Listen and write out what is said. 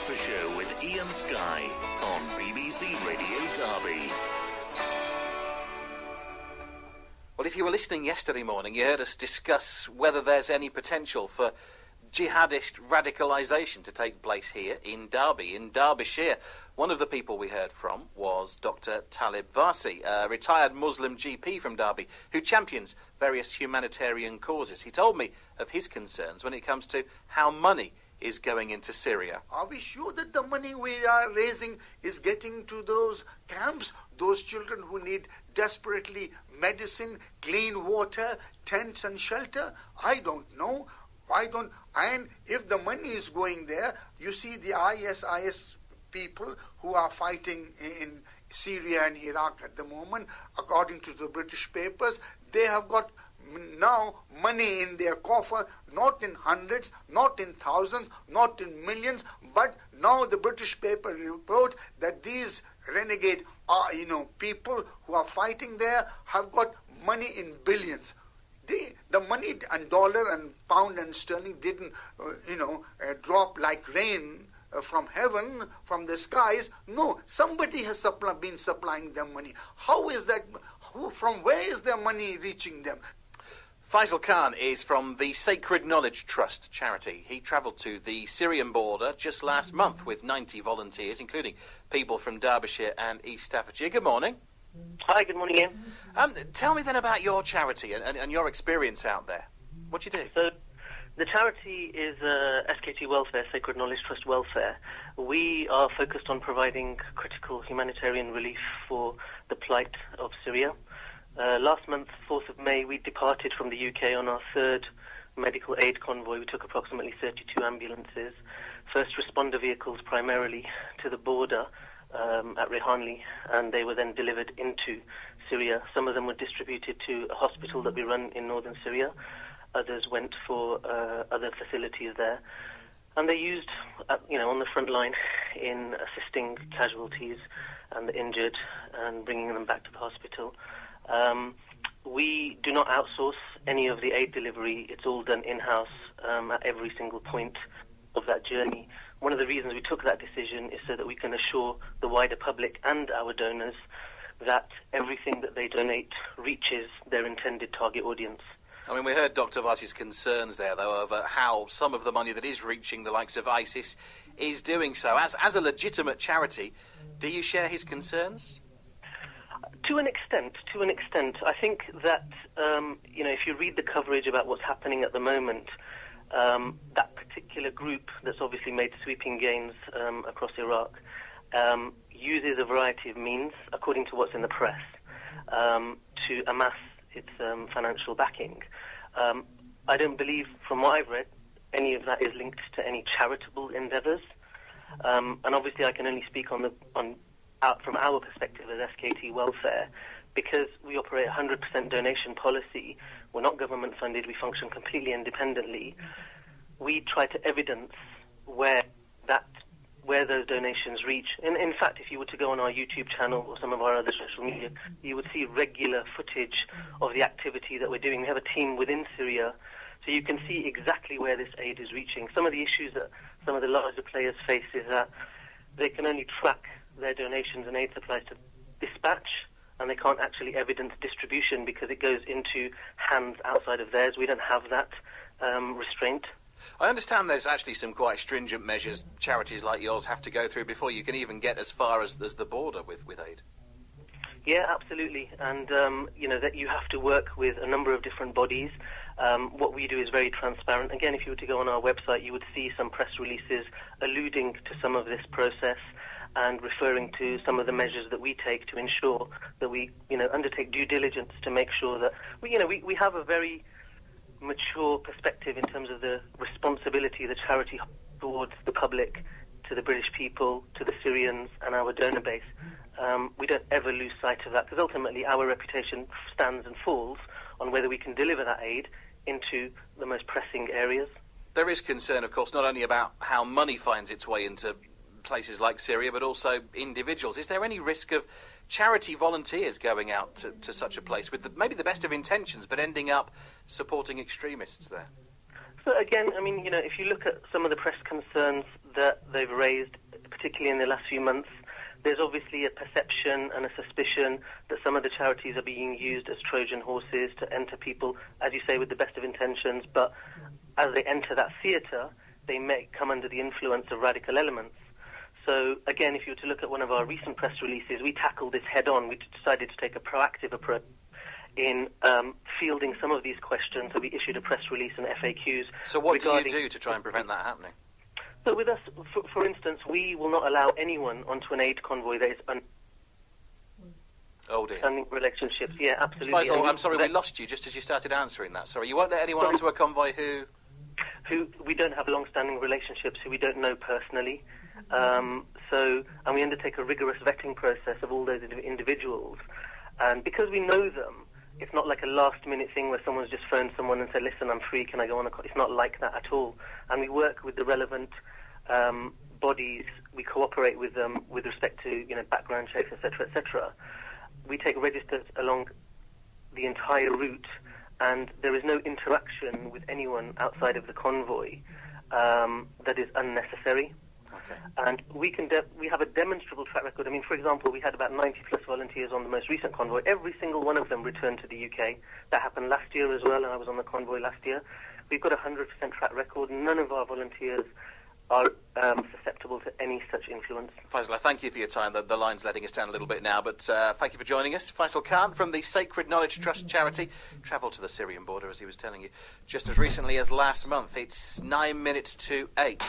Breakfast Show with Ian Sky on BBC Radio Derby. Well, if you were listening yesterday morning, you heard us discuss whether there's any potential for jihadist radicalisation to take place here in Derby, in Derbyshire. One of the people we heard from was Dr. Talib Varsi, a retired Muslim GP from Derby, who champions various humanitarian causes. He told me of his concerns when it comes to how money is going into Syria. Are we sure that the money we are raising is getting to those camps, those children who need desperately medicine, clean water, tents and shelter? I don't know. And if the money is going there, you see the ISIS people who are fighting in Syria and Iraq at the moment, according to the British papers, they have got now money in their coffer, not in hundreds, not in thousands, not in millions, but now the British paper report that these renegade people who are fighting there have got money in billions. The money and dollar and pound and sterling didn't drop like rain from heaven, from the skies. No, somebody has been supplying them money. How is that? From where is their money reaching them? Faisal Khan is from the Sacred Knowledge Trust charity. He travelled to the Syrian border just last month with 90 volunteers, including people from Derbyshire and East Staffordshire. Good morning. Hi, good morning, Ian. Tell me then about your charity and your experience out there. What do you do? So, the charity is SKT Welfare, Sacred Knowledge Trust Welfare. We are focused on providing critical humanitarian relief for the plight of Syria. Last month, 4th of May, we departed from the UK on our third medical aid convoy. We took approximately 32 ambulances, first responder vehicles primarily, to the border at Rehanli, and they were then delivered into Syria. Some of them were distributed to a hospital that we run in northern Syria. Others went for other facilities there. And they used, on the front line in assisting casualties and the injured and bringing them back to the hospital. We do not outsource any of the aid delivery. It's all done in-house at every single point of that journey. One of the reasons we took that decision is so that we can assure the wider public and our donors that everything that they donate reaches their intended target audience. I mean, we heard Dr. Varsi's concerns there, though, over how some of the money that is reaching the likes of ISIS is doing so. As a legitimate charity, do you share his concerns? To an extent. I think that, if you read the coverage about what's happening at the moment, that particular group that's obviously made sweeping gains across Iraq uses a variety of means, according to what's in the press, to amass its financial backing. I don't believe, from what I've read, any of that is linked to any charitable endeavours. And obviously I can only speak from our perspective as SKT Welfare, because we operate a 100% donation policy. We're not government funded, we function completely independently. We try to evidence where those donations reach. And in fact, if you were to go on our YouTube channel or some of our other social media, you would see regular footage of the activity that we're doing. We have a team within Syria, so you can see exactly where this aid is reaching. Some of the issues that some of the larger players face is that they can only track their donations and aid supplies to dispatch, and they can't actually evidence distribution because it goes into hands outside of theirs. We don't have that restraint. I understand there's actually some quite stringent measures charities like yours have to go through before you can even get as far as the border with aid. Yeah, absolutely. And, that you have to work with a number of different bodies. What we do is very transparent. Again, if you were to go on our website, you would see some press releases alluding to some of this process and referring to some of the measures that we take to ensure that we, undertake due diligence to make sure that, we have a very mature perspective in terms of the responsibility the charity towards the public, to the British people, to the Syrians and our donor base. We don't ever lose sight of that, because ultimately our reputation stands and falls on whether we can deliver that aid into the most pressing areas. There is concern, of course, not only about how money finds its way into places like Syria, but also individuals. Is there any risk of charity volunteers going out to such a place with maybe the best of intentions, but ending up supporting extremists there? So again, if you look at some of the press concerns that they've raised, particularly in the last few months. There's obviously a perception and a suspicion that some of the charities are being used as Trojan horses to enter people, as you say, with the best of intentions, but as they enter that theatre, they may come under the influence of radical elements. So, again, if you were to look at one of our recent press releases, we tackled this head-on. We decided to take a proactive approach in fielding some of these questions. So we issued a press release and FAQs. So what do you do to try and prevent that happening? So with us, for instance, we will not allow anyone onto an aid convoy that is understanding relationships. Yeah, absolutely. Faisal, I'm sorry, we lost you just as you started answering that. Sorry, you won't let anyone onto a convoy who we don't have long-standing relationships, who we don't know personally. And we undertake a rigorous vetting process of all those individuals. And because we know them, it's not like a last-minute thing where someone's just phoned someone and said, listen, I'm free, can I go on It's not like that at all. And we work with the relevant bodies. We cooperate with them with respect to, background checks, etc., etc. We take registers along the entire route, and there is no interaction with anyone outside of the convoy that is unnecessary. Okay. And we have a demonstrable track record. I mean, for example, we had about 90-plus volunteers on the most recent convoy. Every single one of them returned to the UK. That happened last year as well, and I was on the convoy last year. We've got a 100% track record. None of our volunteers are susceptible to any such influence. Faisal, thank you for your time. The line's letting us down a little bit now, but thank you for joining us. Faisal Khan from the Sacred Knowledge Trust charity travelled to the Syrian border, as he was telling you, just as recently as last month. It's 9 minutes to 8.